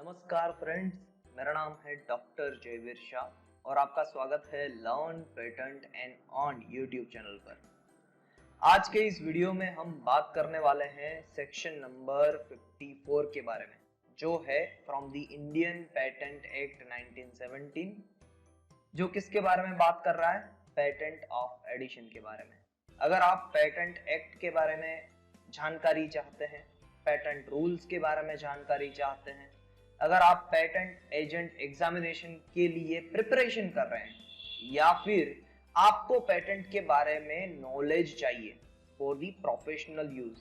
नमस्कार फ्रेंड्स, मेरा नाम है डॉक्टर जयवीर शाह और आपका स्वागत है learn patent and on YouTube channel पर। आज के इस वीडियो में हम बात करने वाले हैं सेक्शन नंबर 54 के बारे में, जो है from the Indian patent act 1917, जो किसके बारे में बात कर रहा है? पेटेंट ऑफ एडिशन के बारे में। अगर आप पेटेंट एक्ट के बारे में जानकारी चाहते हैं, पेटेंट रूल्स के बारे में जानकारी चाहते हैं, अगर आप पेटेंट एजेंट एग्जामिनेशन के लिए प्रिपरेशन कर रहे हैं या फिर आपको पेटेंट के बारे में नॉलेज चाहिए फॉर दी प्रोफेशनल यूज,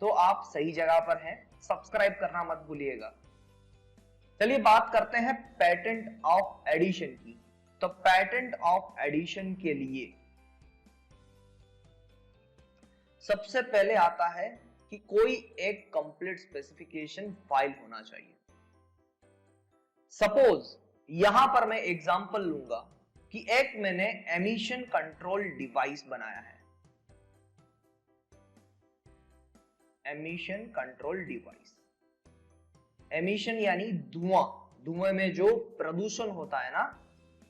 तो आप सही जगह पर हैं। सब्सक्राइब करना मत भूलिएगा। चलिए बात करते हैं पेटेंट ऑफ एडिशन की। तो पेटेंट ऑफ एडिशन के लिए सबसे पहले आता है कि कोई एक कंप्लीट स्पेसिफिकेशन फाइल होना चाहिए। सपोज यहां पर मैं एग्जांपल लूंगा कि एक मैंने एमिशन कंट्रोल डिवाइस बनाया है। एमिशन कंट्रोल डिवाइस, एमिशन यानी धुआं, धुएं में जो प्रदूषण होता है ना,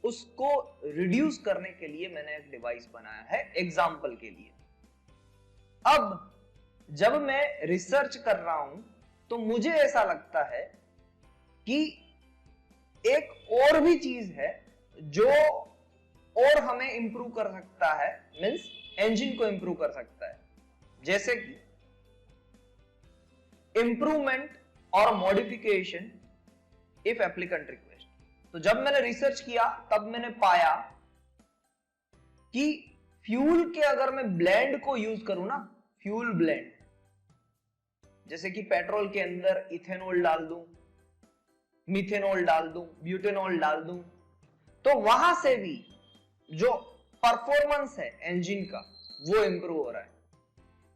उसको रिड्यूस करने के लिए मैंने एक डिवाइस बनाया है एग्जांपल के लिए। अब जब मैं रिसर्च कर रहा हूं तो मुझे ऐसा लगता है कि एक और भी चीज है जो और हमें इंप्रूव कर सकता है, मींस इंजन को इंप्रूव कर सकता है, जैसे कि इंप्रूवमेंट और मॉडिफिकेशन इफ एप्लीकेंट रिक्वेस्ट। तो जब मैंने रिसर्च किया तब मैंने पाया कि फ्यूल के अगर मैं ब्लेंड को यूज करूं ना, फ्यूल ब्लेंड, जैसे कि पेट्रोल के अंदर इथेनॉल डाल दूं, मिथेनॉल डाल दूं, ब्यूटेनॉल डाल दूं, तो वहां से भी जो परफॉर्मेंस है इंजन का वो इंप्रूव हो रहा है।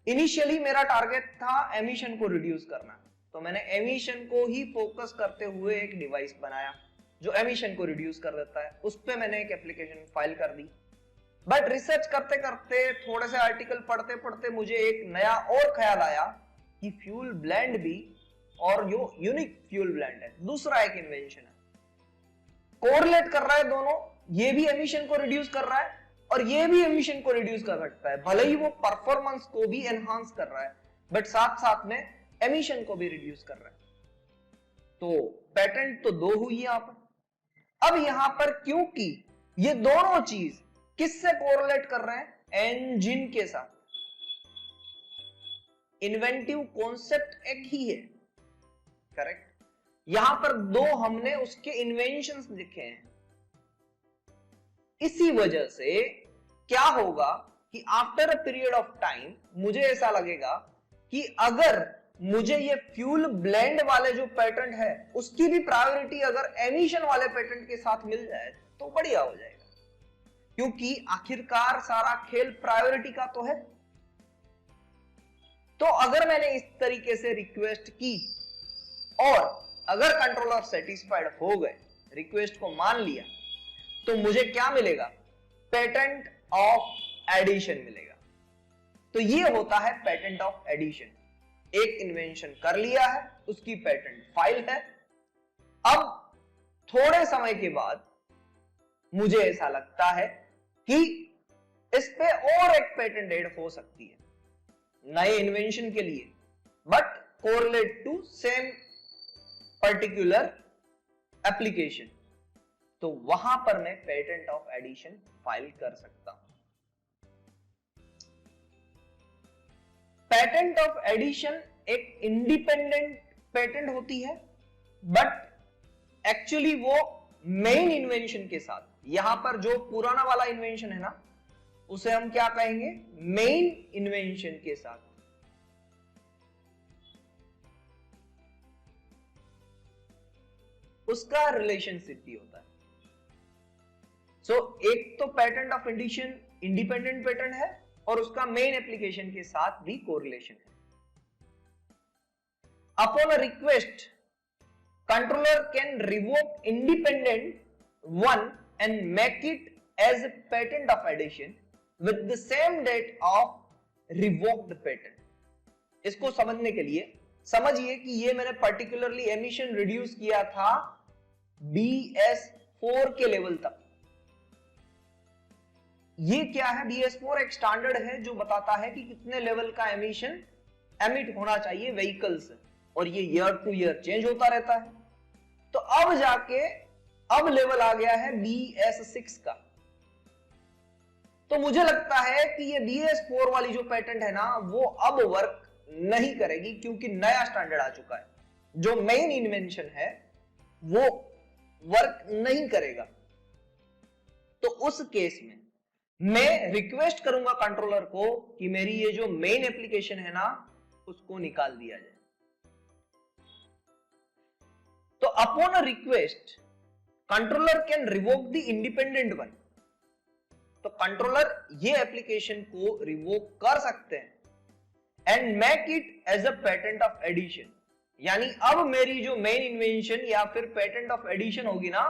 इनिशियली मेरा टारगेट था एमिशन को रिड्यूस करना, तो मैंने एमिशन को ही फोकस करते हुए एक डिवाइस बनाया जो एमिशन को रिड्यूस कर देता है। उस पे मैंने एक एप्लीकेशन फाइल कर दी। बट रिसर्च करते करते, थोड़े से आर्टिकल पढ़ते पढ़ते मुझे एक नया और ख्याल आया कि फ्यूल ब्लेंड भी, और जो यूनिक फ्यूल ब्लेंड है, दूसरा एक इन्वेंशन है, कोरिलेट कर रहा है दोनों। ये भी एमिशन को रिड्यूस कर रहा है और ये भी एमिशन को रिड्यूस कर सकता है। भले ही वो परफॉर्मेंस को भी एनहांस कर रहा है, बट साथ साथ में एमिशन को भी रिड्यूस कर रहा है। तो पेटेंट तो दो हुई यहां पर। अब यहां पर क्योंकि ये दोनों चीज किससे कोरिलेट कर रहे हैं? इंजन के साथ। इन्वेंटिव कॉन्सेप्ट एक ही है, करेक्ट। यहां पर दो हमने उसके इन्वेंशंस लिखे हैं। इसी वजह से क्या होगा कि after a period of time मुझे ऐसा लगेगा कि अगर मुझे ये फ्यूल ब्लेंड वाले जो पेटेंट है उसकी भी प्रायोरिटी अगर एमिशन वाले पेटेंट के साथ मिल जाए तो बढ़िया हो जाएगा, क्योंकि आखिरकार सारा खेल प्रायोरिटी का तो है। तो अगर मैंने इस तरीके से रिक्वेस्ट की और अगर कंट्रोलर सेटिस्फाइड हो गए, रिक्वेस्ट को मान लिया, तो मुझे क्या मिलेगा? पेटेंट ऑफ एडिशन मिलेगा। तो ये होता है पेटेंट ऑफ एडिशन। एक इन्वेंशन कर लिया है, उसकी पेटेंट फाइल है। अब थोड़े समय के बाद मुझे ऐसा लगता है कि इस पे और एक पेटेंट ऐड हो सकती है नए इन्वेंशन के लिए, but correlate to same particular application. तो वहां पर मैं पेटेंट ऑफ एडिशन फाइल कर सकता हूं। पेटेंट ऑफ एडिशन एक इंडिपेंडेंट पेटेंट होती है, बट एक्चुअली वो मेन इन्वेंशन के साथ, यहां पर जो पुराना वाला इन्वेंशन है ना, उसे हम क्या कहेंगे? मेन इन्वेंशन के साथ। उसका रिलेशनशिप भी होता है। सो एक तो patent of addition independent patent है और उसका मेन एप्लीकेशन के साथ भी कोरिलेशन है। Upon a request, controller can revoke independent one and make it as patent of addition with the same date of revoked patent। इसको समझने के लिए समझिए कि ये मैंने पर्टिकुलरली एमिशन रिड्यूस किया था BS4 के लेवल तक। ये क्या है? BS4 एक स्टैंडर्ड है जो बताता है कि कितने लेवल का एमिशन एमिट होना चाहिए व्हीकल से, और ये ईयर टू ईयर चेंज होता रहता है। तो अब जाके अब लेवल आ गया है BS6 का। तो मुझे लगता है कि ये BS4 वाली जो पेटेंट है ना वो अब वर्क नहीं करेगी, क्योंकि नया स्टैंडर्ड आ चुका है। जो मेन इन्वेंशन है वो वर्क नहीं करेगा। तो उस केस में मैं रिक्वेस्ट करूंगा कंट्रोलर को कि मेरी ये जो मेन एप्लीकेशन है ना उसको निकाल दिया जाए। तो upon a request controller can revoke the independent one. तो कंट्रोलर ये एप्लीकेशन को रिवोक कर सकते हैं and make it as a patent of addition. यानी अब मेरी जो मेन इन्वेंशन या फिर पेटेंट ऑफ एडिशन होगी ना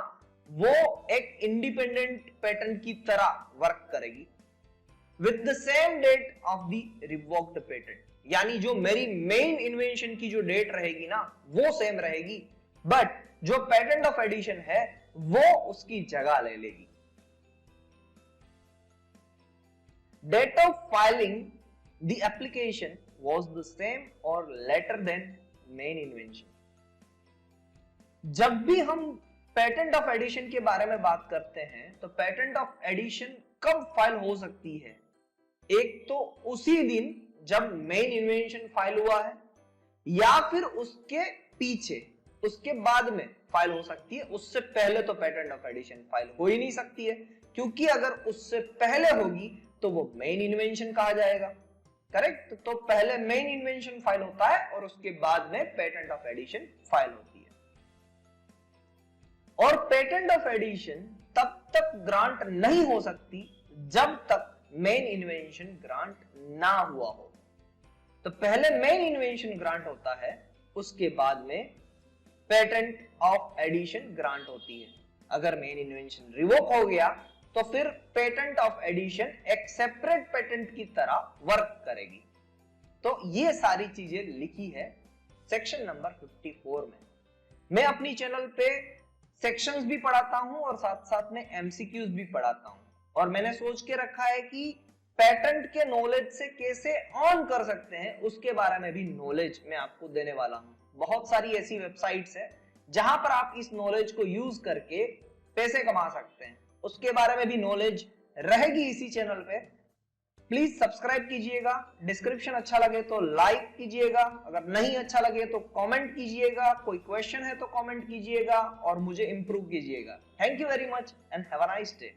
वो एक इंडिपेंडेंट पेटेंट की तरह वर्क करेगी with the same date of the revoked patent. यानी जो मेरी मेन इन्वेंशन की जो डेट रहेगी ना वो सेम रहेगी, बट जो पेटेंट ऑफ एडिशन है वो उसकी जगह ले लेगी। Date of filing the application was the same or later than main invention। जब भी हम पेटेंट ऑफ एडिशन के बारे में बात करते हैं तो पेटेंट ऑफ एडिशन कब फाइल हो सकती है? एक तो उसी दिन जब मेन इन्वेंशन फाइल हुआ है, या फिर उसके पीछे उसके बाद में फाइल हो सकती है। उससे पहले तो पेटेंट ऑफ एडिशन फाइल हो ही नहीं सकती है, क्योंकि अगर उससे पहले होगी तो वो मेन इन्वेंशन कहा जाएगा। करेक्ट? तो पहले मेन इन्वेंशन फाइल होता है और उसके बाद में पेटेंट ऑफ एडिशन फाइल होती है। और पेटेंट ऑफ एडिशन तब तक ग्रांट नहीं हो सकती जब तक मेन इन्वेंशन ग्रांट ना हुआ हो। तो पहले मेन इन्वेंशन ग्रांट होता है, उसके बाद में पेटेंट ऑफ एडिशन ग्रांट होती है। अगर मेन इन्वेंशन रिवोक हो गया तो फिर पेटेंट ऑफ एडिशन एक सेपरेट पेटेंट की तरह वर्क करेगी। तो ये सारी चीजें लिखी है सेक्शन नंबर 54 में। मैं अपनी चैनल पे सेक्शंस भी पढ़ाता हूं और साथ साथ में एमसीक्यूज भी पढ़ाता हूं, और मैंने सोच के रखा है कि पेटेंट के नॉलेज से कैसे अर्न कर सकते हैं उसके बारे में भी नॉलेज मैं आपको देने वाला हूं। बहुत सारी ऐसी वेबसाइट्स है जहां पर आप इस नॉलेज को यूज करके पैसे कमा सकते हैं, उसके बारे में भी नॉलेज रहेगी इसी चैनल पे। प्लीज सब्सक्राइब कीजिएगा। डिस्क्रिप्शन अच्छा लगे तो लाइक कीजिएगा, अगर नहीं अच्छा लगे तो कमेंट कीजिएगा, कोई क्वेश्चन है तो कमेंट कीजिएगा और मुझे इंप्रूव कीजिएगा। Thank you very much and have a nice day.